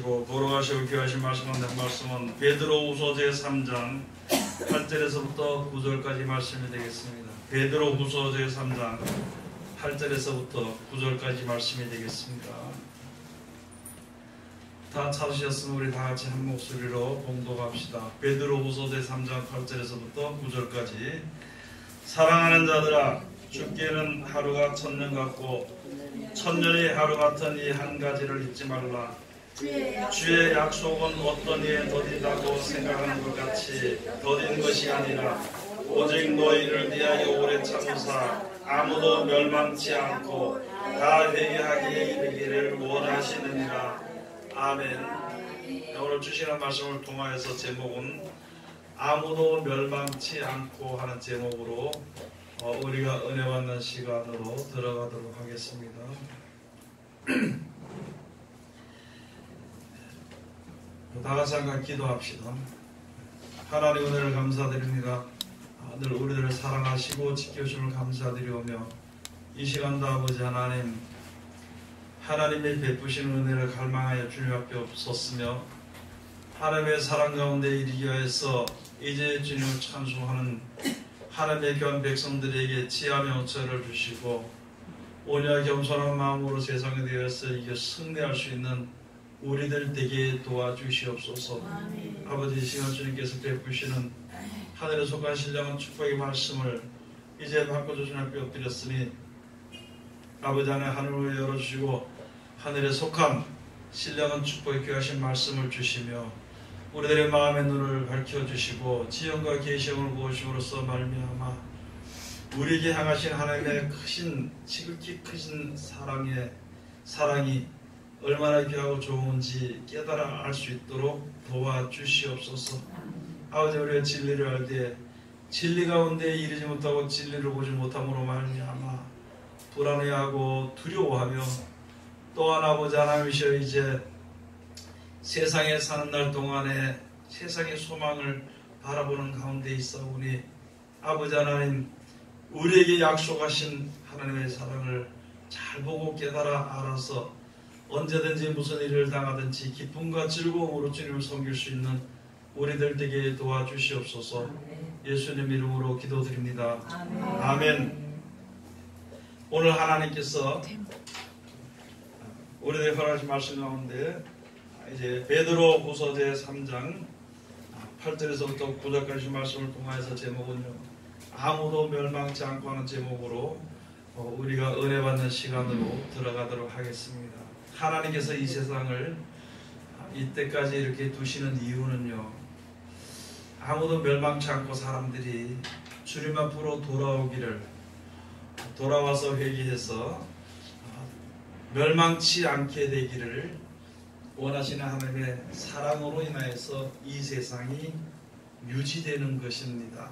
주시고 걸어가시고 귀하신 말씀은 베드로후서 제3장 8절에서부터 9절까지 말씀이 되겠습니다. 베드로후서 제3장 8절에서부터 9절까지 말씀이 되겠습니다. 다 찾으셨으면 우리 다 같이 한 목소리로 봉독합시다. 베드로후서 제3장 8절에서부터 9절까지. 사랑하는 자들아, 주께는 하루가 천년 같고 천년이 하루 같은 이 한 가지를 잊지 말라. 주의 약속은 어떤 이에 더디다고 생각하는 것 같이 더딘 것이 아니라 오직 너희를 위하여 오래 참으사 아무도 멸망치 않고 다 회개하기에 이르기를 원하시느니라. 아멘. 오늘 주시는 말씀을 통하여서 제목은 아무도 멸망치 않고 하는 제목으로 우리가 은혜 받는 시간으로 들어가도록 하겠습니다. 다 같이 한번 기도합시다. 하나님 은혜를 감사드립니다. 늘 우리들을 사랑하시고 지켜주심을 감사드리오며 이 시간도 아버지 하나님, 하나님의 베푸신 은혜를 갈망하여 주님 앞에 없었으며 하나님의 사랑 가운데 이르기 위해서 이제 주님을 찬송하는 하나님의 귀한 백성들에게 지혜와 영처를 주시고 온유와 겸손한 마음으로 세상에 대해서 이겨 승리할 수 있는 우리들 되게 도와주시옵소서. 아멘. 아버지, 이 시간 주님께서 베푸시는 하늘에 속한 신령한 축복의 말씀을 이제 바꿔 주신 앞에 엎드렸으니 아버지 하나님 하늘을 열어주시고 하늘에 속한 신령한 축복의 귀하신 말씀을 주시며 우리들의 마음의 눈을 밝혀주시고 지형과 계시형을 보심으로써 말미암아 우리에게 향하신 하나님의 크신 지극히 크신 사랑이 얼마나 귀하고 좋은지 깨달아 알 수 있도록 도와주시옵소서. 아버지, 우리가 진리를 알 때 진리 가운데 이르지 못하고 진리를 보지 못함으로 말미암아 불안해하고 두려워하며 또한 아버지 하나님이시여 이제 세상에 사는 날 동안에 세상의 소망을 바라보는 가운데 있사오니 아버지 하나님, 우리에게 약속하신 하나님의 사랑을 잘 보고 깨달아 알아서 언제든지 무슨 일을 당하든지 기쁨과 즐거움으로 주님을 섬길 수 있는 우리들 되게 도와주시옵소서. 예수님 이름으로 기도드립니다. 아멘. 오늘 하나님께서 우리들 허락하신 말씀 가운데 이제 베드로후서 제3장 8절에서부터 9절까지 말씀을 통하여서 제목은요, 아무도 멸망치 않고 하는 제목으로 우리가 은혜 받는 시간으로 들어가도록 하겠습니다. 하나님께서 이 세상을 이때까지 이렇게 두시는 이유는요, 아무도 멸망치 않고 사람들이 주님 앞으로 돌아와서 회개해서 멸망치 않게 되기를 원하시는 하나님의 사랑으로 인하여서 이 세상이 유지되는 것입니다.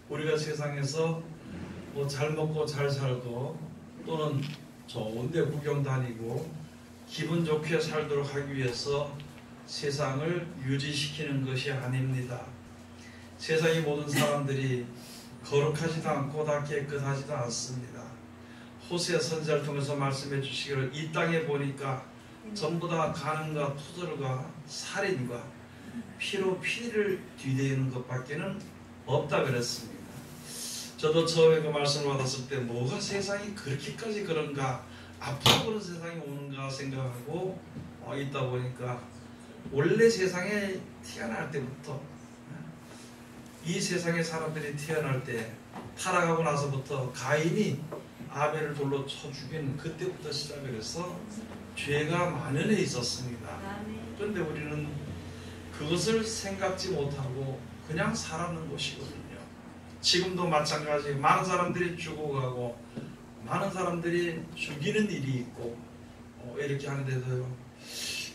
우리가 세상에서 뭐 잘 먹고 잘 살고 또는 좋은 데 구경 다니고 기분 좋게 살도록 하기 위해서 세상을 유지시키는 것이 아닙니다. 세상의 모든 사람들이 거룩하지도 않고 다 깨끗하지도 않습니다. 호세 선지자를 통해서 말씀해 주시기를 이 땅에 보니까 전부 다 간음과 투절과 살인과 피로 피를 뒤대는 것밖에는 없다 그랬습니다. 저도 처음에 그 말씀을 받았을 때 뭐가 세상이 그렇게까지 그런가, 앞으로 그런 세상이 오는가 생각하고 있다 보니까 원래 세상에 태어날 때부터 이 세상의 사람들이 태어날 때 타락하고 나서부터 가인이 아벨을 돌로 쳐 죽인 그때부터 시작을 해서 죄가 만연해 있었습니다. 그런데 우리는 그것을 생각지 못하고 그냥 살아가는 것이거든요. 지금도 마찬가지 많은 사람들이 죽어가고 많은 사람들이 죽이는 일이 있고 이렇게 하는데도요,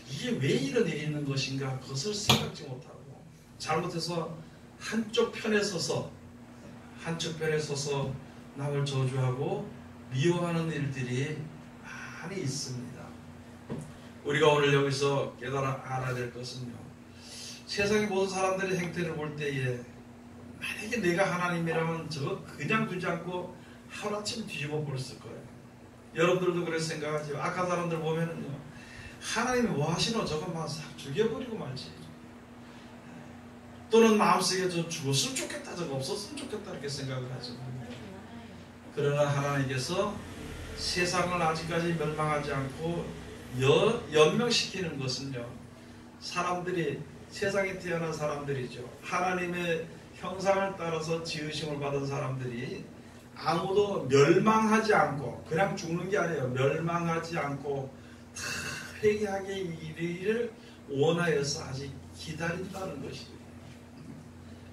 이게 왜 이런 일이 있는 것인가 그것을 생각지 못하고 잘못해서 한쪽 편에 서서 남을 저주하고 미워하는 일들이 많이 있습니다. 우리가 오늘 여기서 깨달아 알아야 될 것은요, 세상의 모든 사람들의 행태를 볼 때에 만약에 내가 하나님이라면 저거 그냥 두지 않고 하루아침 뒤집어 버렸을 거예요. 여러분들도 그래서 생각하죠. 악한 사람들 보면은요, 하나님이 뭐 하시노? 저것만 싹 죽여버리고 말지. 또는 마음속에 저 죽었으면 좋겠다, 저거 없었으면 좋겠다 이렇게 생각을 하죠. 그러나 하나님께서 세상을 아직까지 멸망하지 않고 연명시키는 것은요, 사람들이, 세상에 태어난 사람들이죠. 하나님의 형상을 따라서 지으심을 받은 사람들이 아무도 멸망하지 않고 그냥 죽는 게 아니에요. 멸망하지 않고 다 회개하게 이르기를 원하여서 아직 기다린다는 것이죠.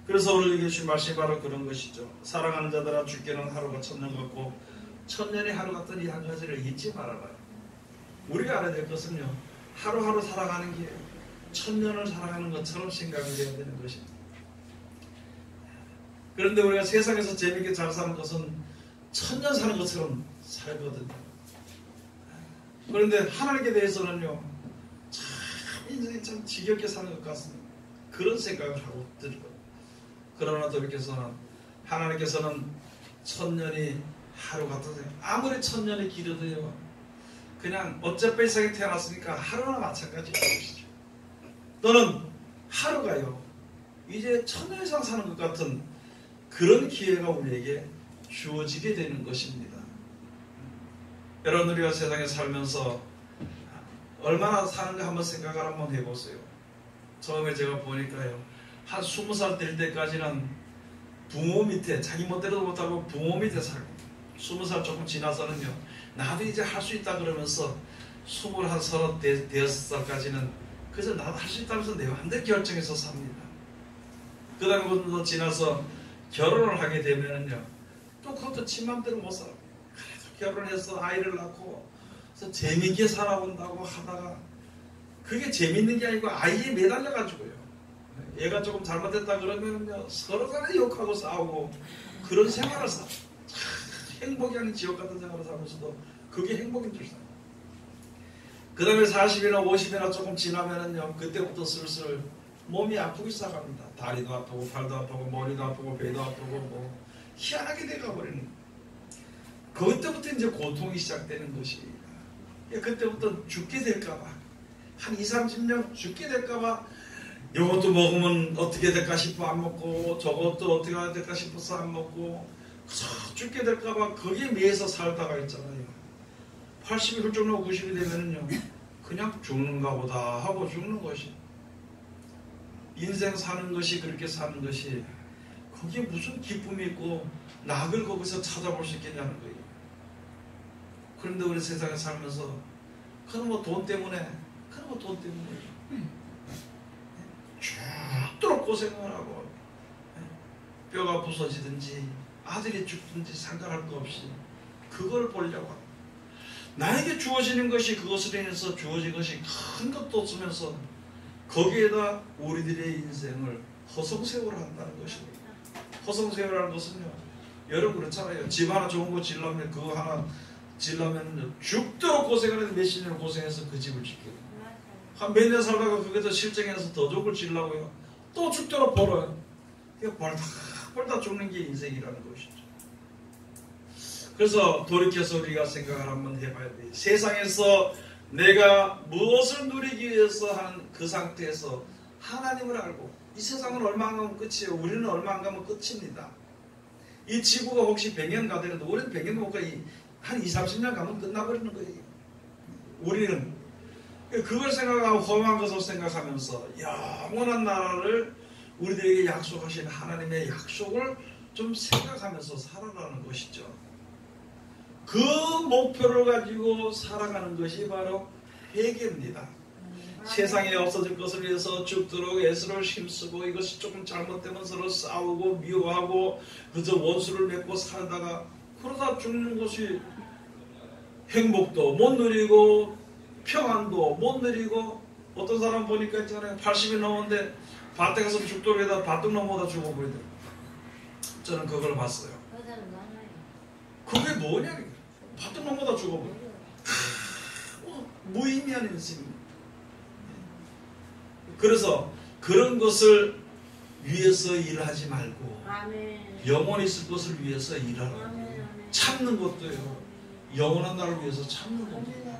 그래서 오늘 주신 말씀이 바로 그런 것이죠. 사랑하는 자들아, 주께는 하루가 천년 같고 천년이 하루 같은 이 한 가지를 잊지 말아라. 우리가 알아야 될 것은요, 하루하루 살아가는 게 천년을 살아가는 것처럼 생각을 해야 되는 것입니다. 그런데 우리가 세상에서 재밌게 잘 사는 것은 천년 사는 것처럼 살거든요. 그런데 하나님께 대해서는요, 참 인생이 참 지겹게 사는 것 같습니다. 그런 생각을 하고 들거든요. 그러나 돌이켜서는 하나님께서는 천년이 하루 같으세요. 아무리 천년이 길어도요, 그냥 어차피 이 세상에 태어났으니까 하루나 마찬가지인 것이죠. 또는 하루가요, 이제 천년 이상 사는 것 같은 그런 기회가 우리에게 주어지게 되는 것입니다. 여러분, 우리가 세상에 살면서 얼마나 사는가 한번 생각을 한번 해보세요. 처음에 제가 보니까요, 한 20살 될 때까지는 부모 밑에, 자기 멋대로도 못하고 부모 밑에 살고, 20살 조금 지나서는요, 나도 이제 할 수 있다 그러면서 21, 36살까지는 그래서 나도 할 수 있다면서 내 마음대로 결정해서 삽니다. 그 다음에 더 지나서 결혼을 하게 되면은요, 또 그것도 지 맘대로 못 살아. 그래도 결혼해서 아이를 낳고 그래서 재밌게 살아본다고 하다가 그게 재밌는 게 아니고 아이에 매달려가지고요, 얘가 조금 잘못했다 그러면은요, 서로 간에 욕하고 싸우고 그런 생활을 사. 행복이 아닌 지옥 같은 생활을 살면서도 그게 행복인 줄 살아요. 그 다음에 40이나 50이나 조금 지나면은요, 그때부터 슬슬 몸이 아프기 시작합니다. 다리도 아프고 팔도 아프고 머리도 아프고 배도 아프고 뭐 희한하게 돼가버리는, 그때부터 이제 고통이 시작되는 것입니다. 그때부터 죽게 될까봐, 한 20, 30년 죽게 될까봐 이것도 먹으면 어떻게 될까 싶어 안 먹고, 저것도 어떻게 될까 싶어서 안 먹고, 죽게 될까봐 거기에 매여서 살다가 있잖아요. 80이 훌쩍 넘어 90이 되면은요, 그냥 죽는가 보다 하고 죽는 것이, 인생 사는 것이, 그렇게 사는 것이 거기에 무슨 기쁨이 있고 낙을 거기서 찾아볼 수 있겠냐는 거예요. 그런데 우리 세상에 살면서 그건 뭐 돈 때문에, 그건 뭐 돈 때문에 죽도록 고생을 하고 뼈가 부서지든지 아들이 죽든지 상관할 거 없이 그걸 보려고 합니다. 나에게 주어지는 것이, 그것으로 인해서 주어진 것이 큰 것도 없으면서 거기에다 우리들의 인생을 허송세월을 한다는 것입니다. 허송세월이라는 것은요, 여러분 그렇잖아요. 집 하나 좋은 거 지으려면, 그거 하나 지으려면 죽도록 고생을 해서 몇십 년을 고생해서 그 집을 짓고, 한 몇 년 살다가 그게 실증해서 더 좋은 걸 지으려고요, 또 죽도록 벌어요. 벌다 죽는 게 인생이라는 것이죠. 그래서 돌이켜서 우리가 생각을 한번 해봐야 돼요. 세상에서 내가 무엇을 누리기 위해서 하는 그 상태에서 하나님을 알고, 이 세상은 얼마 안 가면 끝이에요. 우리는 얼마 안 가면 끝입니다. 이 지구가 혹시 100년 가더라도 우리는 100년 못 가, 한 20, 30년 가면 끝나버리는 거예요. 우리는 그걸 생각하고 험한 것을 생각하면서 영원한 나라를 우리들에게 약속하신 하나님의 약속을 좀 생각하면서 살아가는 것이죠. 그 목표를 가지고 살아가는 것이 바로 회개입니다. 세상에 없어질 것을 위해서 죽도록 애쓰를 힘쓰고, 이것이 조금 잘못되면 서로 싸우고 미워하고 그저 원수를 맺고 살다가 그러다 죽는 것이, 행복도 못 누리고 평안도 못 누리고, 어떤 사람 보니까 있잖아요, 80이 넘었는데 밭에 가서 죽도록 해다 밭도 넘어다 죽어버리더라고요. 저는 그걸 봤어요. 그게 뭐냐, 밭도 넘어다 죽어버려. 무의미한 인생입니다. 그래서 그런 것을 위해서 일하지 말고 영원히 있을 것을 위해서 일하라고. 참는 것도요, 영원한 날을 위해서 참는 겁니다.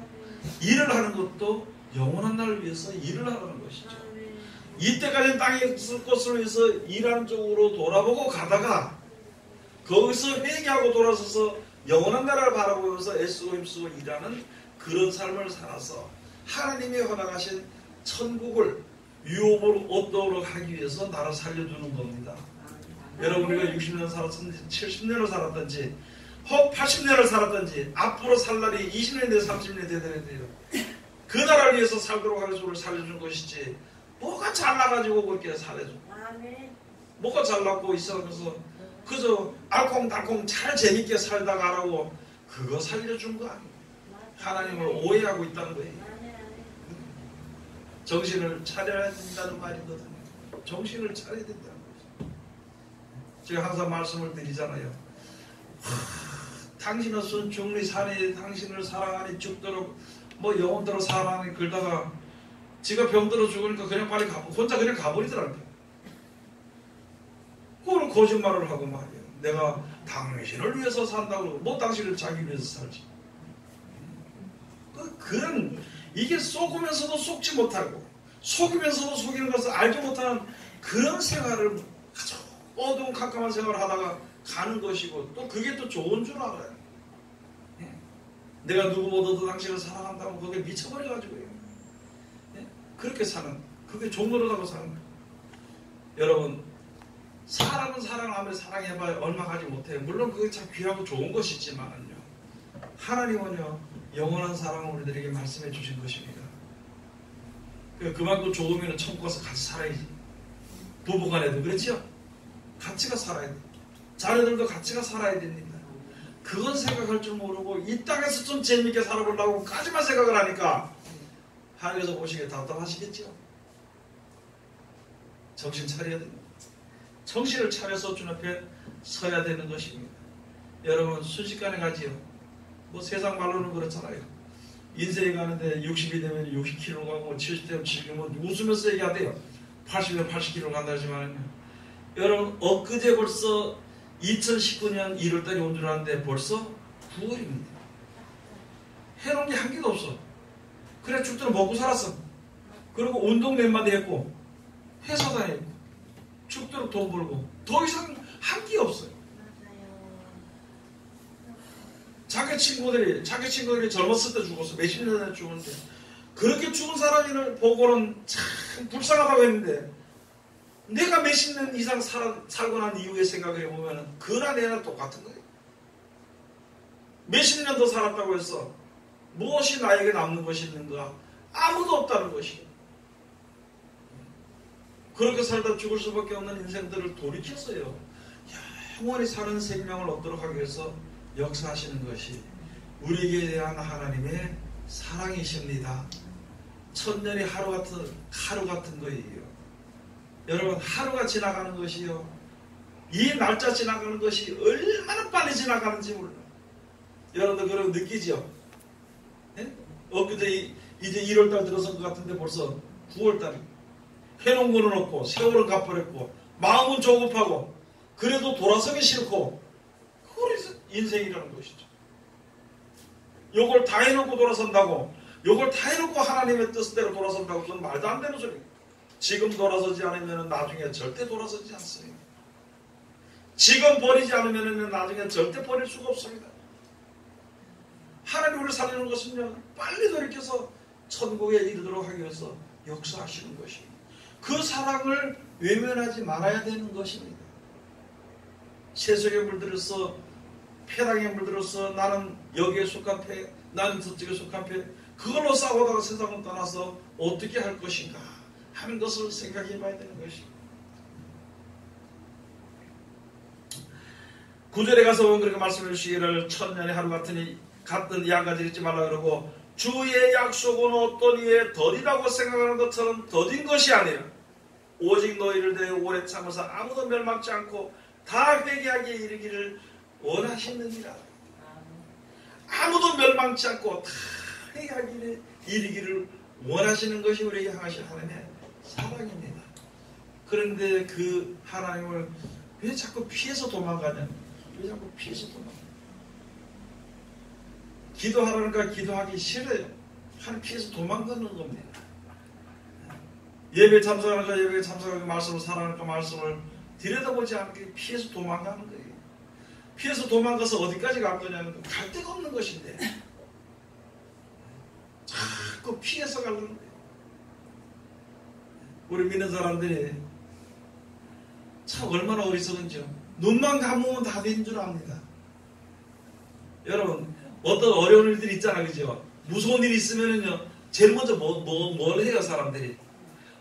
일을 하는 것도 영원한 날을 위해서 일을 하라는 것이죠. 이때까지 땅에 있을 것을 위해서 일하는 쪽으로 돌아보고 가다가 거기서 회개하고 돌아서서 영원한 나라를 바라보면서 애쓰고 힘쓰고 일하는 그런 삶을 살아서 하나님이 허락하신 천국을 유업으로 얻도록 하기 위해서 나를 살려주는 겁니다. 여러분, 우리가 60년 살았든지 70년을 살았든지 혹 80년을 살았든지 앞으로 살 날이 20년 돼 30년 되더라도요, 그 나라를 위해서 살도록 하는 우리를 살려준 것이지 뭐가 잘나가지고 그렇게 살려줘. 뭐가 잘나고 있어가면서 그저 알콩달콩 잘 재밌게 살다가 하라고 그거 살려준 거 아니에요. 하나님을 오해하고 있다는 거예요. 정신을 차려야 된다는 말이거든요. 정신을 차려야 된다는 거죠. 제가 항상 말씀을 드리잖아요. 당신은 순중리 사니 당신을 사랑하니 죽도록 뭐 영원토록 사랑하니 그러다가 지가 병들어 죽으니까 그냥 빨리 혼자 그냥 가버리더라고요. 그걸 거짓말을 하고 말이에요. 내가 당신을 위해서 산다고 뭐 당신을 자기 위해서 살지. 그런 이게 속으면서도 속지 못하고 속이면서도 속이는 것을 알지 못하는 그런 생활을 아주 어두운 캄캄한 생활을 하다가 가는 것이고 또 그게 또 좋은 줄 알아요. 내가 누구보다도 당신을 사랑한다고 그게 미쳐버려가지고요. 그렇게 사는, 그게 종노릇하고 사는 거예요. 여러분, 사람은 사랑을 아무리 사랑해봐야 얼마 가지 못해요. 물론 그게 참 귀하고 좋은 것이지만요, 하나님은요 영원한 사랑을 우리들에게 말씀해 주신 것입니다. 그만큼 좋으면 천국 가서 같이 살아야지. 부부간에도 그렇죠? 같이 가 살아야 돼. 자녀들도 같이 가 살아야 됩니다. 그건 생각할 줄 모르고 이 땅에서 좀 재미있게 살아보려고까지만 생각을 하니까 하늘에서 보시기에 답답하시겠죠? 정신 차려야 됩니다. 정신을 차려서 주님 앞에 서야 되는 것입니다. 여러분, 순식간에 가지요. 뭐 세상 말로는 그렇잖아요. 인생에 가는데 60이 되면 60km 가고 70 되면 70km 웃으면서 얘기하대요. 80이면 80km 간다 하지만 여러분, 엊그제 벌써 2019년 1월달에 온 줄 알았는데 벌써 9월입니다. 해놓은 게 한 개도 없어. 그래 죽도록 먹고 살았어. 그리고 운동 몇 마디 했고 회사 다녔고 죽도록 돈 벌고 더 이상 한 게 없어요. 자기 친구들이 젊었을 때 죽었어. 몇십 년 전에 죽었는데 그렇게 죽은 사람을 보고는 참 불쌍하다고 했는데 내가 몇십 년 이상 살고 난 이후에 생각을 해보면 그나 내나 똑같은 거예요. 몇십 년 더 살았다고 해서 무엇이 나에게 남는 것이 있는가? 아무도 없다는 것이에요. 그렇게 살다 죽을 수밖에 없는 인생들을 돌이켜서요, 영원히 사는 생명을 얻도록 하기 위해서 역사하시는 것이 우리에게 대한 하나님의 사랑이십니다. 천년이 하루 같은 거예요. 여러분, 하루가 지나가는 것이요, 이 날짜 지나가는 것이 얼마나 빨리 지나가는지 몰라요. 여러분들 그런 거 느끼죠? 네? 엊그제 이제 1월달 들어선 것 같은데 벌써 9월달이 해놓은 거는 없고 세월은 가버렸고 마음은 조급하고 그래도 돌아서기 싫고 그래서 인생이라는 것이죠. 요걸 다 해놓고 돌아선다고, 요걸 다 해놓고 하나님의 뜻대로 돌아선다고, 그건 말도 안 되는 소리예요. 지금 돌아서지 않으면 나중에 절대 돌아서지 않습니다. 지금 버리지 않으면 나중에 절대 버릴 수가 없습니다. 하나님 우리를 살리는 것은요, 빨리 돌이켜서 천국에 이르도록 하기 위해서 역사하시는 것입니다. 그 사랑을 외면하지 말아야 되는 것입니다. 세속에 물들어서 폐랑에 물들어서 나는 여기에 속한 폐, 나는 저쪽에 속한 폐, 그걸로 싸우다가 세상을 떠나서 어떻게 할 것인가 하는 것을 생각해 봐야 되는 것입니다. 9절에 가서 보면 그렇게 말씀해 주시기를 천년의 하루 같은 양가지 잊지 말라 그러고, 주의 약속은 어떤 이에 더디라고 생각하는 것처럼 더딘 것이 아니라 오직 너희를 대해 오래 참아서 아무도 멸망치 않고 다 회개하기에 이르기를 원하시느니라. 아무도 멸망치 않고 다 회개하기에 이르기를 원하시는 것이 우리에게 향하신 하나님의 사랑입니다. 그런데 그 하나님을 왜 자꾸 피해서 도망가냐? 왜 자꾸 피해서 도망가냐? 기도하라니까 기도하기 싫어요. 하나님 피해서 도망가는 겁니다. 예배에 참석하는가 예배에 참석하는가 말씀을 사랑하는가 말씀을 들여다보지 않게 피해서 도망가는 거예요. 피해서 도망가서 어디까지 갈 거냐면 갈 데가 없는 것인데 자꾸 피해서 가는 거예요. 우리 믿는 사람들이 참 얼마나 어리석은지요. 눈만 감으면 다 된 줄 압니다. 여러분 어떤 어려운 일들이 있잖아요. 그죠? 무서운 일이 있으면은요 제일 먼저 뭘 해요 사람들이?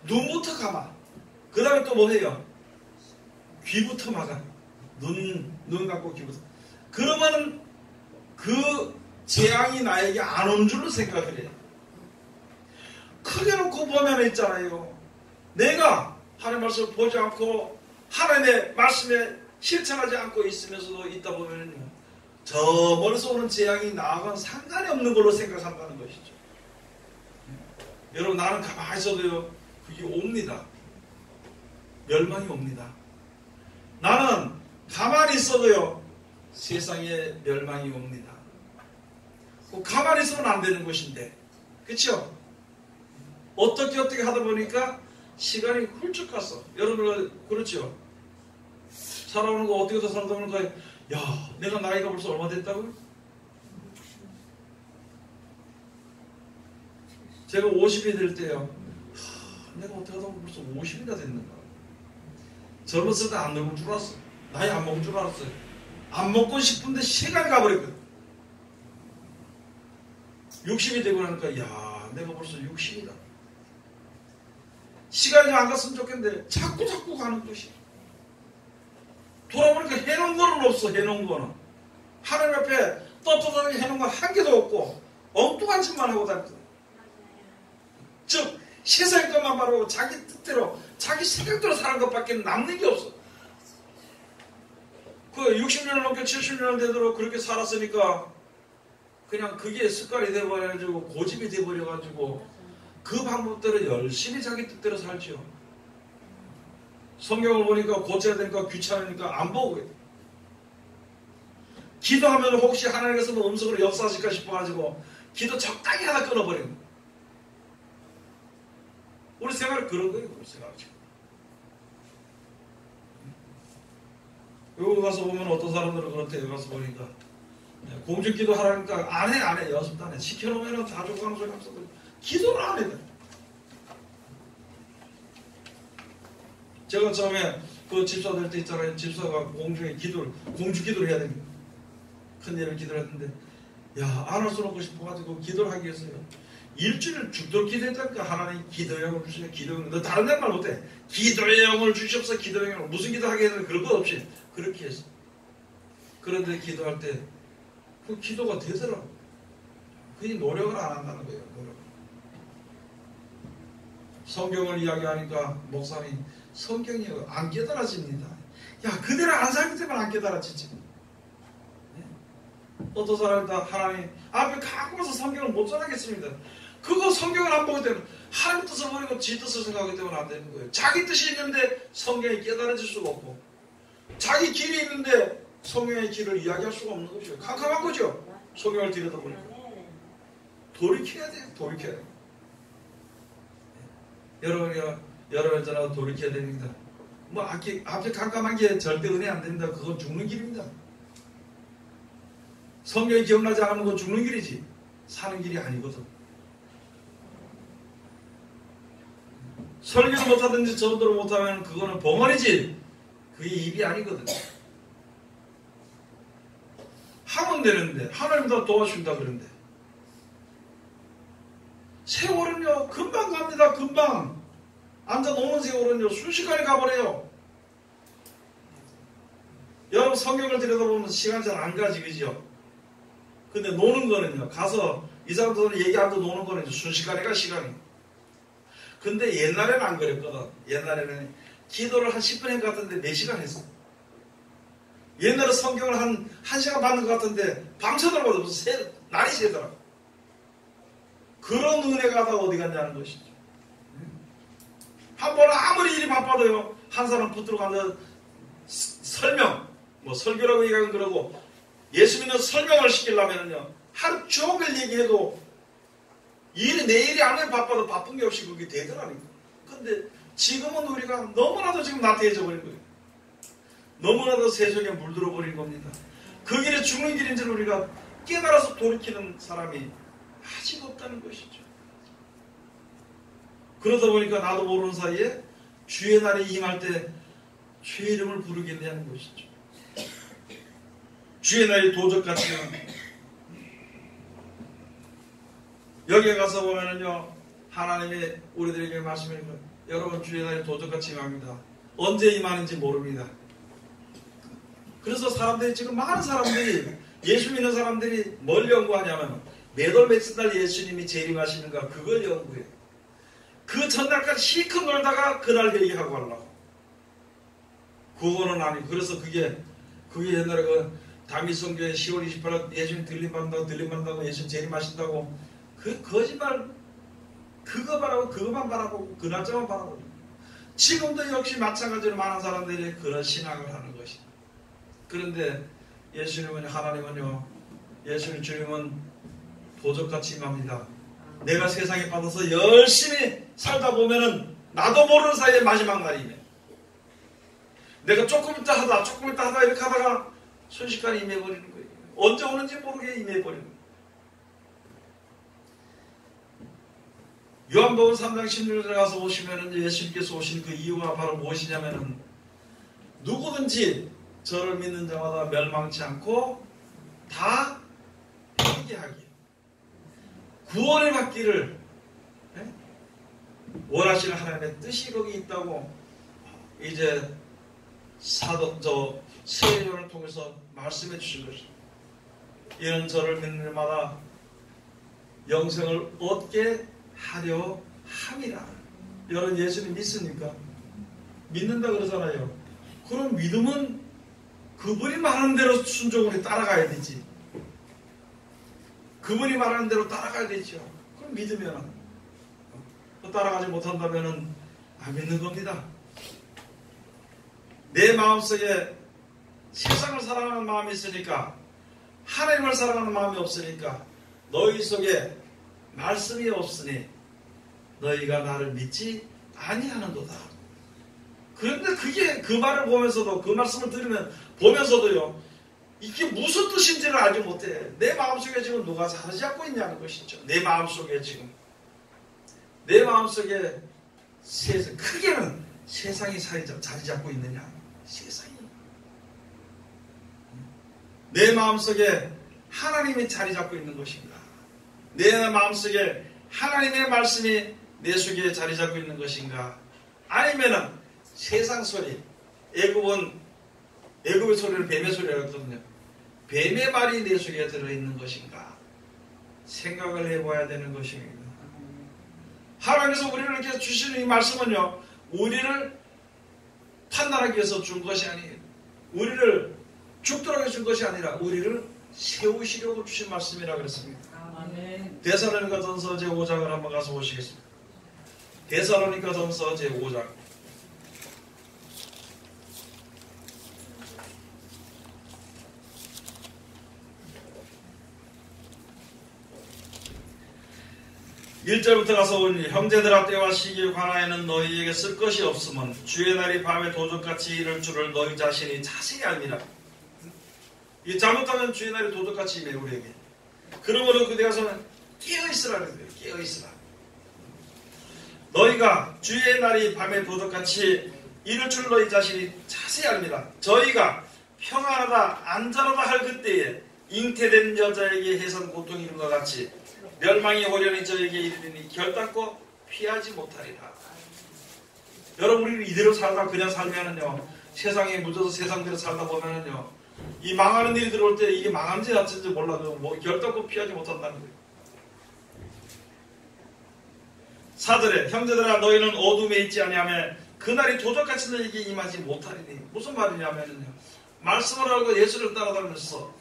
눈부터 감아. 그 다음에 또 뭐 해요? 귀부터 막아. 눈 감고 귀부터. 그러면은 그 재앙이 나에게 안 온 줄로 생각을 해요. 크게 놓고 보면 있잖아요. 내가 하나님의 말씀을 보지 않고 하나님의 말씀에 실천하지 않고 있으면서도 있다 보면은요. 저 멀리서 오는 재앙이 나하고는 상관이 없는 걸로 생각한다는 것이죠. 여러분 나는 가만히 있어도요. 그게 옵니다. 멸망이 옵니다. 나는 가만히 있어도요. 세상에 멸망이 옵니다. 가만히 있으면 안 되는 것인데 그렇죠? 어떻게 하다 보니까 시간이 훌쩍 갔어. 여러분 그렇죠? 살아오는 거 어떻게 살다 보니까 야 내가 나이가 벌써 얼마 됐다고요? 제가 50이 될 때요. 내가 어떻게 하다 보면 벌써 50이나 됐는가. 젊었을 때 안 먹을 줄 알았어. 나이 안 먹을 줄 알았어요. 안 먹고 싶은데 시간이 가버렸거든. 60이 되고 나니까 야 내가 벌써 60이다. 시간이 안 갔으면 좋겠는데 자꾸 가는 것이. 돌아보니까 해놓은 거는 없어. 해놓은 거는. 하나님 앞에 떳떳하게 해놓은 건 한 개도 없고 엉뚱한 짓만 하고 다녔어. 즉 세상의 것만 바라보고 자기 뜻대로 자기 생각대로 사는 것밖에 남는 게 없어. 그 60년을 넘게 70년을 되도록 그렇게 살았으니까 그냥 그게 습관이 되어버려가지고 고집이 되어버려가지고 그 방법대로 열심히 자기 뜻대로 살죠. 성경을 보니까 고쳐야 되니까 귀찮으니까 안 보고 기도하면 혹시 하나님께서 뭐 음성으로 역사하실까 싶어가지고 기도 적당히 하나 끊어버리는 거예요. 우리 생활은 그런 거예요. 우리 생활은. 여기 가서 보면 어떤 사람들은 그렇대요. 여기 가서 보니까 공주기도 하라니까 안 해. 연습도 안 해. 시켜놓으면 다 족하는 소리 하면서 기도를 안 해. 제가 처음에 그 집사 될 때 있잖아요. 집사가 공주 기도를 해야 됩니다. 큰 예를 기도를 했는데 야 안 할 수 없고 싶어가지고 기도를 하기 위해서요. 일주일 죽도록 기도했다니까. 하나님 기도의 영을 주시면 기도의 영을. 너 다른 말 못해. 기도의 영을 주시옵소서. 기도의 영을. 무슨 기도하게 했는데 그런 것 없이 그렇게 했어. 그런데 기도할 때 그 기도가 되더라고. 그게 노력을 안 한다는 거예요. 노력. 성경을 이야기하니까 목사님 성경이 안 깨달아집니다. 야 그대로 안 살기 때문에 안 깨달아지지. 네? 어떤 사람이 다 하나님 앞에 갖고 와서 성경을 못 전하겠습니다. 그거 성경을 안 보기 때문에 하나님 뜻을 버리고 지 뜻을 생각하기 때문에 안 되는 거예요. 자기 뜻이 있는데 성경이 깨달아질 수가 없고 자기 길이 있는데 성경의 길을 이야기할 수가 없는 거죠. 캄캄한 거죠. 성경을 들여다보니까 돌이켜야 돼요. 돌이켜야 돼요. 여러분 저나 돌이켜야 됩니다. 뭐 앞에 캄캄한 게 절대 은혜 안 됩니다. 그건 죽는 길입니다. 성경이 기억나지 않으면 그건 죽는 길이지 사는 길이 아니거든. 설교를 못하든지 전도를 못하면 그거는 벙어리지 그게 입이 아니거든. 하면 되는데 하나님 다 도와준다 그런데 세월은요 금방 갑니다. 금방 앉아 노는 세월은요 순식간에 가버려요. 여러분 성경을 들여다보면 시간 잘 안 가지 그죠? 근데 노는 거는요 가서 이 사람들은 얘기하고 노는 거는 순식간에 가 시간이. 근데 옛날에는 안 그랬거든. 옛날에는 기도를 한 10분 한 것 같은데 4시간 했어. 옛날에 성경을 한 1시간 받는 것 같은데 밤새도록 무슨 날이 새더라. 그런 은혜가 다 어디 갔냐는 것이죠. 한 번 아무리 일이 바빠도요 한 사람 붙들어 가서 설명 뭐 설교라고 얘기하면 그러고 예수 믿는 설명을 시키려면요 하루 종일 얘기해도 내일이 아무리 바빠도 바쁜 게 없이 그게 되더라니까. 근데 지금은 우리가 너무나도 지금 나태해져 버린 거예요. 너무나도 세속에 물들어 버린 겁니다. 그 길이 죽는 길인 줄 우리가 깨달아서 돌이키는 사람이 아직 없다는 것이죠. 그러다 보니까 나도 모르는 사이에 주의 날이 임할 때 주의 이름을 부르겠냐는 것이죠. 주의 날이 도적같이 여기에 가서 보면은요, 하나님이 우리들에게 말씀하는 거예요. 여러분, 주의 날이 도적같이 임합니다. 언제 임하는지 모릅니다. 그래서 사람들이, 지금 많은 사람들이, 예수 믿는 사람들이 뭘 연구하냐면 몇월 며칠 날 예수님이 재림하시는가, 그걸 연구해요. 그 전날까지 실컷 놀다가 그날 회개하고 하려고. 그거는 아니고. 그래서 그게 옛날에 그 다윗 성경에 10월 28일 예수님 들림받는다고 예수님 재림하신다고, 그 거짓말, 그거 바라고, 그것만 바라보고, 그 날짜만 바라보고. 지금도 역시 마찬가지로 많은 사람들이 그런 신앙을 하는 것이다. 그런데 예수님은, 하나님은요, 예수님 주님은 도적같이 임합니다. 내가 세상에 받아서 열심히 살다 보면은 나도 모르는 사이에 마지막 날이면 내가 조금 있다 하다 이렇게 하다가 순식간에 임해버리는 거예요. 언제 오는지 모르게 임해버리는 거예요. 요한복음 3장 16절에 가서 보시면은 예수님께서 오신 그 이유가 바로 무엇이냐면은 누구든지 저를 믿는 자마다 멸망치 않고 다 회개하기, 구원을 받기를 원하시는 하나님의 뜻이 거기 있다고 이제 세례요한을 통해서 말씀해 주신 것입니다. 이는 저를 믿는 자마다 영생을 얻게 하려 함이라. 여러분, 예수님 믿습니까? 믿는다 그러잖아요. 그럼 믿음은 그분이 말하는 대로 순종으로 따라가야 되지. 그분이 말하는 대로 따라가야 되죠. 그럼 믿으면, 따라가지 못한다면 안 믿는 겁니다. 내 마음속에 세상을 사랑하는 마음이 있으니까, 하나님을 사랑하는 마음이 없으니까, 너희 속에 말씀이 없으니 너희가 나를 믿지 아니하는도다. 그런데 그게, 그 말을 보면서도, 그 말씀을 보면서도요, 이게 무슨 뜻인지를 알지 못해. 내 마음속에 지금 누가 자리 잡고 있냐는 것이죠. 내 마음속에 지금. 내 마음속에 크게는 세상이 자리 잡고 있느냐. 세상이. 내 마음속에 하나님이 자리 잡고 있는 것인가. 내 마음속에 하나님의 말씀이 내 속에 자리 잡고 있는 것인가. 아니면은 세상 소리. 애굽의 소리를 뱀의 소리라고 했거든요. 뱀의 말이 내 속에 들어있는 것인가. 생각을 해봐야 되는 것입니다. 하나님께서 우리를 이렇게 주시는 이 말씀은요, 우리를 판단하기 위해서 준 것이 아니에요. 우리를 죽도록 해준 것이 아니라 우리를 세우시려고 주신 말씀이라 그랬습니다. 아멘. 데살로니가전서 제5장을 한번 가서 보시겠습니다. 데살로니가전서 제5장. (1절부터) 가서 보니 형제들아, 때와 시기에 관하여는 너희에게 쓸 것이 없으면 주의 날이 밤에 도적같이 이를 줄을 너희 자신이 자세히 알미라. 이 잘못하면 주의 날이 도적같이 임해 우리에게. 그러므로 그대 가서는 깨어있으라 그래요. 깨어있으라. 너희가 주의 날이 밤에 도적같이 이를 줄 너희 자신이 자세히 알미라. 저희가 평안하다 안전하다 할 그때에 잉태된 여자에게 해선 고통이 이른 것 같이 멸망이 호련히 저에게 이르니 결단코 피하지 못하리라. 여러분, 우리는 이대로 살다 그냥 살면은요, 세상에 묻어서 세상대로 살다 보면은요, 이 망하는 일이 들어올 때 이게 망한지 어쩐지 몰라도 결단코 피하지 못한다는 거예요. 4절에 형제들아, 너희는 어둠에 있지 아니하며 그날이 도적같이 너희에게 임하지 못하리니. 무슨 말이냐면요, 말씀을 알고 예수를 따라다니면서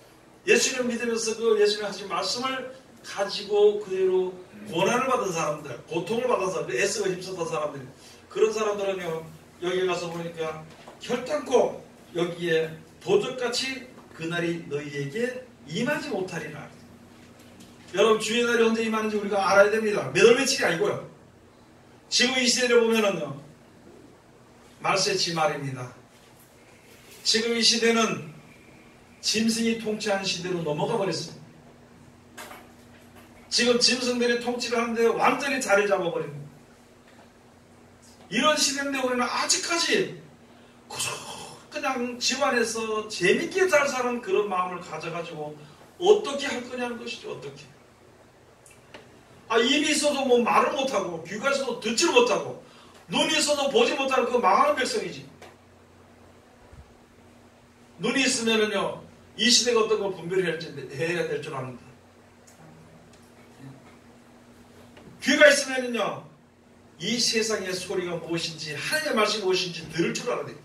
예수님을 믿으면서 그 예수님 하신 말씀을 가지고 그대로 고난을 받은 사람들, 고통을 받은 사람들, 애쓰고 힘썼던 사람들, 그런 사람들은요, 여기 가서 보니까 결단코 여기에 도적같이 그날이 너희에게 임하지 못하리라. 여러분 주의 날이 언제 임하는지 우리가 알아야 됩니다. 몇 월 며칠이 아니고요. 지금 이 시대를 보면은요, 말세치 말입니다. 지금 이 시대는 짐승이 통치하는 시대로 넘어가 버렸습니다. 지금 짐승들이 통치를 하는데 완전히 자리 잡아버립니다. 이런 시대인데 우리는 아직까지 그냥 집안에서 재밌게 잘 사는 그런 마음을 가져가지고 어떻게 할 거냐는 것이죠. 어떻게. 입이 있어도 뭐 말을 못하고 귀가 있어도 듣지를 못하고 눈이 있어도 보지 못하는 그 망하는 백성이지. 눈이 있으면은요, 이 시대가 어떤 걸 분별해야 될 줄 압니다. 귀가 있으면은요, 이 세상의 소리가 무엇인지, 하나님의 말씀이 무엇인지 들을 줄 알아야 돼요.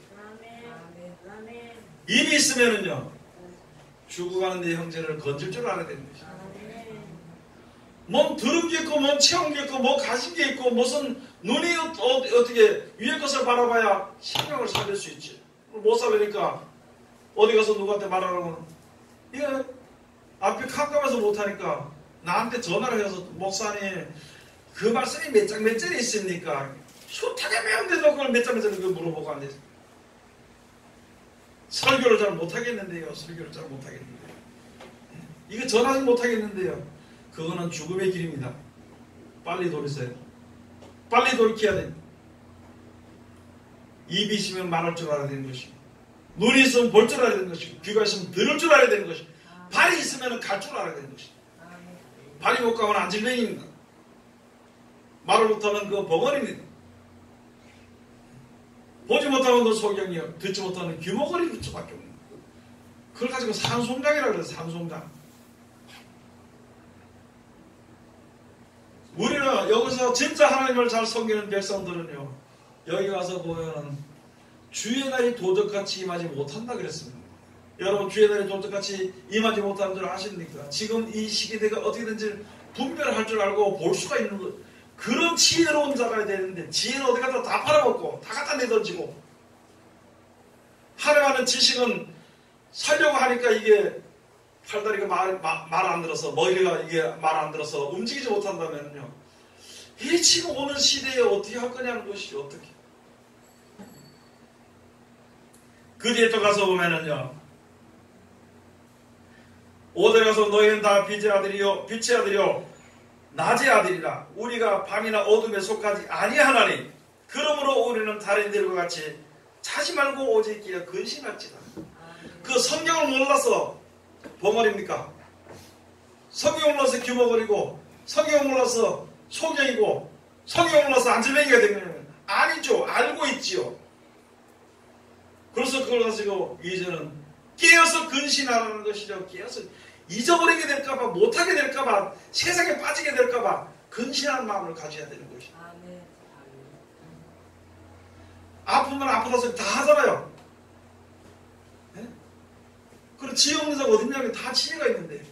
입이 있으면은요, 죽어가는 내 형제를 건질 줄 알아야 되는 거죠. 몸 들은 게 있고, 몸 체온 게 있고, 뭐 가진 게 있고, 무슨 눈이 어떻게 위의 것을 바라봐야 생명을 살릴 수 있지. 못 살리니까 어디 가서 누구한테 말하라고, 이게 앞에 캄캄해서 못하니까 나한테 전화를 해서 목사님 그 말씀이 몇 장 몇 절이 있습니까? 숱하게 배운데도 그걸 몇 장 몇 절을 물어보고 안 돼서 설교를 잘 못하겠는데요. 설교를 잘 못하겠는데요. 이거 전하지 못하겠는데요. 그거는 죽음의 길입니다. 빨리 돌이세요. 빨리 돌이켜야 됩니다. 입이 있으면 말할 줄 알아야 되는 것이고, 눈이 있으면 볼 줄 알아야 되는 것이고, 귀가 있으면 들을 줄 알아야 되는 것이고, 발이 있으면 갈 줄 알아야 되는 것이고, 발이 못 가면 안질병입니다. 말을 못하면 그 버거리입니다. 보지 못하면 그 소경이요, 듣지 못하면 귀머거리일 수밖에 없는 거예요. 그걸 가지고 산송장이라고 그래요. 산송장. 우리는 여기서 진짜 하나님을 잘 섬기는 백성들은요, 여기 가서 보면은 주의 날이 도적같이 임하지 못한다 그랬습니다. 여러분, 주의 날이 도적같이 임하지 못하는 줄 아십니까? 지금 이 시기대가 어떻게든지 분별할 줄 알고 볼 수가 있는 것, 그런 지혜로운 자가 되는데, 지혜는 어디 가서 다 팔아먹고 다 갖다 내던지고, 하려고 하는 지식은 살려고 하니까 이게 팔다리가 말 안 들어서, 머리가 이게 말 안 들어서 움직이지 못한다면요, 이 지금 오는 시대에 어떻게 할 거냐는 것이죠. 어떻게. 그 뒤에 또 가서 보면은요, 5대 가서 너희는 다 빛의 아들이요 낮의 아들이라. 우리가 밤이나 어둠에 속하지 아니하나니 그러므로 우리는 다른 들과 같이 자지 말고 오직 길에 근신할지다. 그 성경을 몰라서 벙어리입니까? 성경을 몰라서 규모거리고, 성경을 몰라서 소경이고, 성경을 몰라서 안질뱅이가 되면 아니죠. 알고 있지요. 그래서 그걸 가지고 이제는 깨어서 근신하라는 것이죠. 깨어서 잊어버리게 될까봐, 못하게 될까봐, 세상에 빠지게 될까봐 근신하는 마음을 가져야 되는 것이죠. 아프면 아프다 소리 다 하잖아요. 네? 그리고 지혜 없는 자가 어딨냐면 다 지혜가 있는데,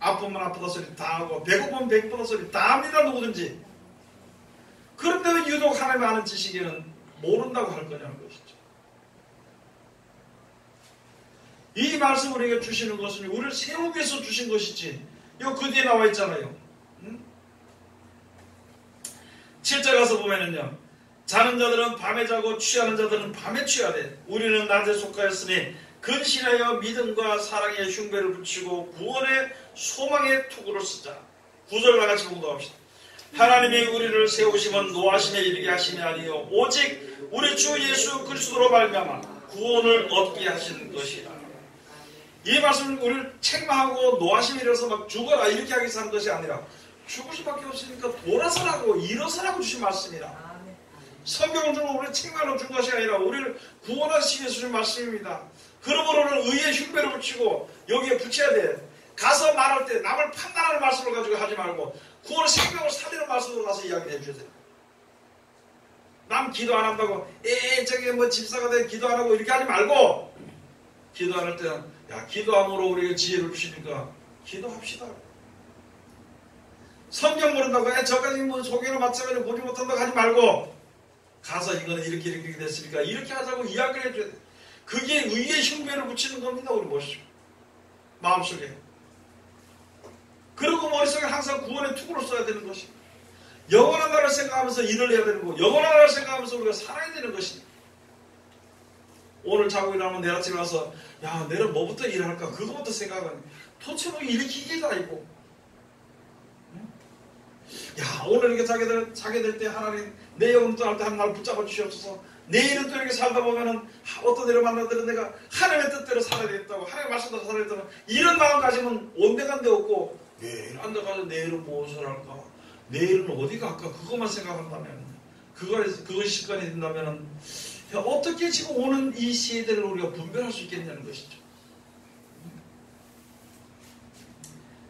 아프면 아프다 소리 다 하고, 배고프면 배고프다 소리 다 합니다. 누구든지. 그런데 왜 유독 하나님 아는 지식에는 모른다고 할 거냐는 것이죠. 이 말씀을 우리에게 주시는 것은 우리를 세우기 위해서 주신 것이지, 이거 그 뒤에 나와 있잖아요. 7절 가서 보면은요, 자는 자들은 밤에 자고 취하는 자들은 밤에 취하되 우리는 낮에 속하였으니 근신하여 믿음과 사랑의 흉배를 붙이고 구원의 소망의 투구를 쓰자. 9절 나같이 공동합시다. 하나님이 우리를 세우시면 노하심에 이르게 하심이 아니요 오직 우리 주 예수 그리스도로 말미암아 구원을 얻게 하신 것이라. 이 말씀은 우리를 책망하고 노하심에 이르러서 막 죽어라 이렇게 하기 위해서 한 것이 아니라, 죽을 수밖에 없으니까 돌아서라고 일어서라고 주신 말씀이라. 성경을 주고 우리를 책망으로 준 것이 아니라 우리를 구원하시기 위해서 주신 말씀입니다. 그러므로는 의의 흉배를 붙이고 여기에 붙여야 돼. 가서 말할 때 남을 판단하는 말씀을 가지고 하지 말고 구원의 생명을 살리는 말씀으로 가서 이야기를 해주셔야 돼요. 남 기도 안 한다고 저기 뭐 집사가 돼 기도 안 하고 이렇게 하지 말고, 기도 안 할 때는 야 기도함으로 우리에게 지혜를 주시니까 기도합시다. 성경 모른다고 저까지 뭐 소개를 마찬가지로 보지 못한다고 하지 말고, 가서 이거는 이렇게 됐으니까 이렇게 하자고 이야기를 해줘야 돼. 그게 의의 흉배를 붙이는 겁니다. 우리 보시죠. 마음속에. 그리고 머릿속에 항상 구원의 투구를 써야 되는 것입니다. 영원한 날을 생각하면서 일을 해야 되는 거고 영원한 날을 생각하면서 우리가 살아야 되는 것입니다. 오늘 자고 일어나면 내일 아침에 와서 야 내일 뭐부터 일할까 그거부터 생각하면 도대체 뭐 일으키기가 있고 야 오늘 이렇게 자게 될 때 하나님 내 영혼 떠날 때 하나님 붙잡아 주시옵소서. 내일은 또 이렇게 살다 보면은 어떤 일을 만나더라도 내가 하나님의 뜻대로 살아야 되겠다고 하나님의 말씀대로 살아야 되겠다고 이런 마음 가지면 온데간데 없고 내일 안 돼가지고 내일은 무엇을 할까 내일은 어디 갈까 그것만 생각한다면 그것이 습관이 된다면 어떻게 지금 오는 이 시대를 우리가 분별할 수 있겠냐는 것이죠.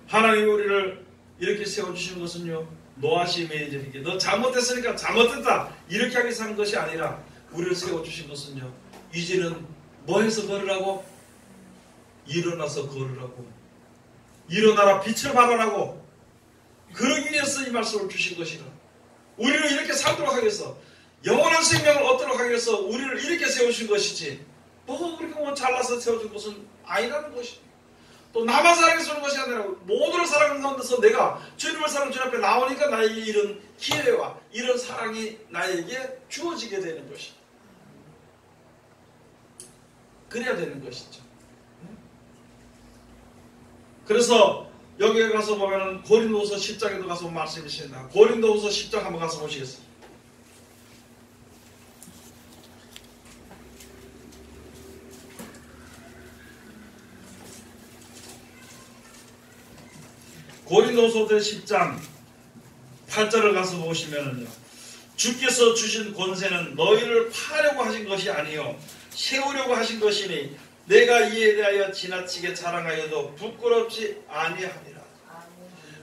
하나님이 우리를 이렇게 세워주신 것은요 노아시 매니저에게 너 잘못했으니까 잘못했다 이렇게 하기 위해서 하는 것이 아니라 우리를 세워주신 것은요 이제는 뭐 해서 걸으라고? 일어나서 걸으라고 일어나라 빛을 발하라고 그러기 위해서 이 말씀을 주신 것이라 우리를 이렇게 살도록 하기 위해서 영원한 생명을 얻도록 하기 위해서 우리를 이렇게 세우신 것이지 우리가 뭐 잘나서 세워준 것은 아니라는 것입니다. 또 나만 사랑해 주는 것이 아니라 모두를 사랑하는 가운데서 내가 주님을 사랑하는 주님 앞에 나오니까 나에게 이런 기회와 이런 사랑이 나에게 주어지게 되는 것입니다. 그래야 되는 것이죠. 그래서 여기에 가서 보면은 고린도후서 10장에도 가서 보면 말씀이 있습니다. 고린도후서 10장 한번 가서 보시겠습니다. 고린도후서 10장 8절을 가서 보시면은요. 주께서 주신 권세는 너희를 파려고 하신 것이 아니요 세우려고 하신 것이니 내가 이에 대하여 지나치게 자랑하여도 부끄럽지 아니하니라.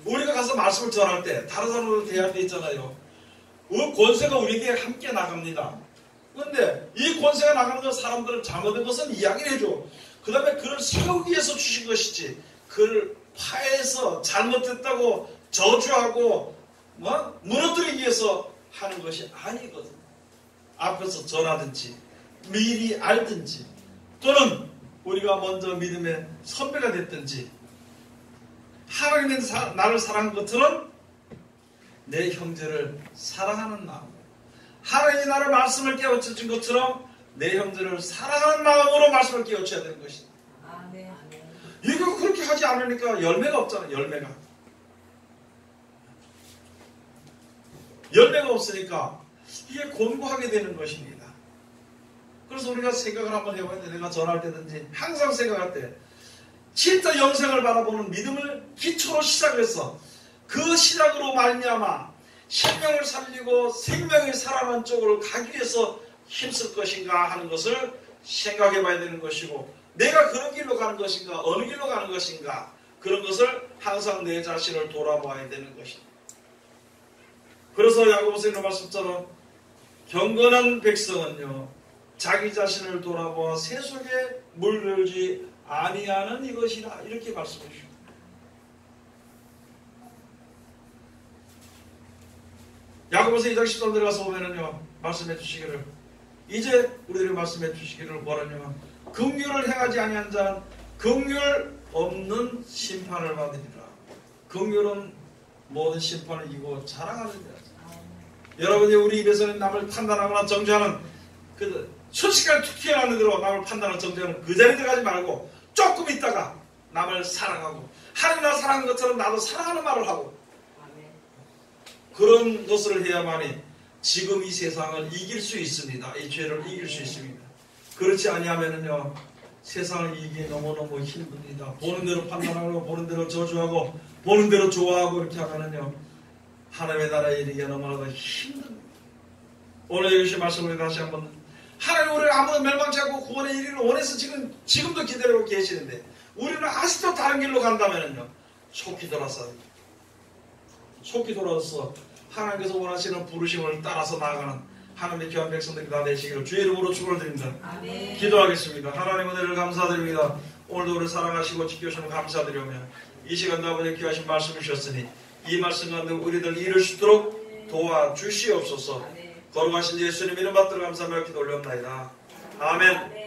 우리가 가서 말씀을 전할 때 다른 사람들과 대할 때 있잖아요. 그 권세가 우리에게 함께 나갑니다. 그런데 이 권세가 나가는 건 사람들은 잘못된 것은 이야기를 해줘. 그 다음에 그를 세우기 위해서 주신 것이지 그를 파해서 잘못했다고 저주하고 무너뜨리기 위해서 하는 것이 아니거든. 앞에서 전하든지 미리 알든지 또는 우리가 먼저 믿음의 선배가 됐든지 하나님이 나를 사랑한 것처럼 내 형제를 사랑하는 마음 하나님이 나를 말씀을 깨우쳐준 것처럼 내 형제를 사랑하는 마음으로 말씀을 깨우쳐야 되는 것이다. 이거 그렇게 하지 않으니까 열매가 없잖아. 열매가 없으니까 이게 곤고하게 되는 것입니다. 그래서 우리가 생각을 한번 해봐야 돼. 내가 전할 때든지 항상 생각할 때 진짜 영생을 바라보는 믿음을 기초로 시작해서 그 시작으로 말미암아 생명을 살리고 생명이 살아나는 쪽으로 가기 위해서 힘쓸 것인가 하는 것을 생각해 봐야 되는 것이고 내가 그런 길로 가는 것인가 어느 길로 가는 것인가 그런 것을 항상 내 자신을 돌아봐야 되는 것입니다. 그래서 야고보서의 말씀처럼 경건한 백성은요 자기 자신을 돌아보아 새 속에 물들지 아니하는 이것이라 이렇게 말씀해 주십니다. 야고보서 2장 13절에 들어가서 보면은요 말씀해 주시기를 이제 우리들이 말씀해 주시기를 뭐라냐면 긍휼을 행하지 아니한 자는 긍휼 없는 심판을 받으리라. 긍휼은 모든 심판을 이기고 자랑하는 자죠. 여러분이 우리 입에서는 남을 판단하거나 정죄하는 순식간에 툭 튀어나오는 대로 남을 판단하는 정죄하는 그 자리에 들어가지 말고 조금 있다가 남을 사랑하고 하나님 나를 사랑하는 것처럼 나도 사랑하는 말을 하고 그런 것을 해야만이 지금 이 세상을 이길 수 있습니다. 이 죄를 이길 수 있습니다. 그렇지 아니하면은요 세상을 이기기 너무너무 힘듭니다. 보는 대로 판단하고 보는 대로 저주하고 보는 대로 좋아하고 이렇게 하면은요 하나님의 나라에 이르기가 너무나도 힘듭니다. 오늘 여기서 말씀을 다시 한번 하나님 우리를 아무도 멸망치 않고 구원의 이르기를 원해서 지금도 기다리고 계시는데 우리는 아직도 다른 길로 간다면은요 속히 돌아서 하나님께서 원하시는 부르심을 따라서 나아가는 하나님의 귀한 백성들이 다 되시기를 주의 이름으로 축원드립니다. 아멘. 기도하겠습니다. 하나님 은혜를 감사드립니다. 오늘도 우리를 사랑하시고 지켜주시는 감사드리며 이 시간도 아버지 귀하신 말씀을 주셨으니 이 말씀 가운데 우리들 이룰 수 있도록 도와주시옵소서. 거룩하신 예수님 이름 받들어 감사하며 기도 올려옵나이다. 아멘.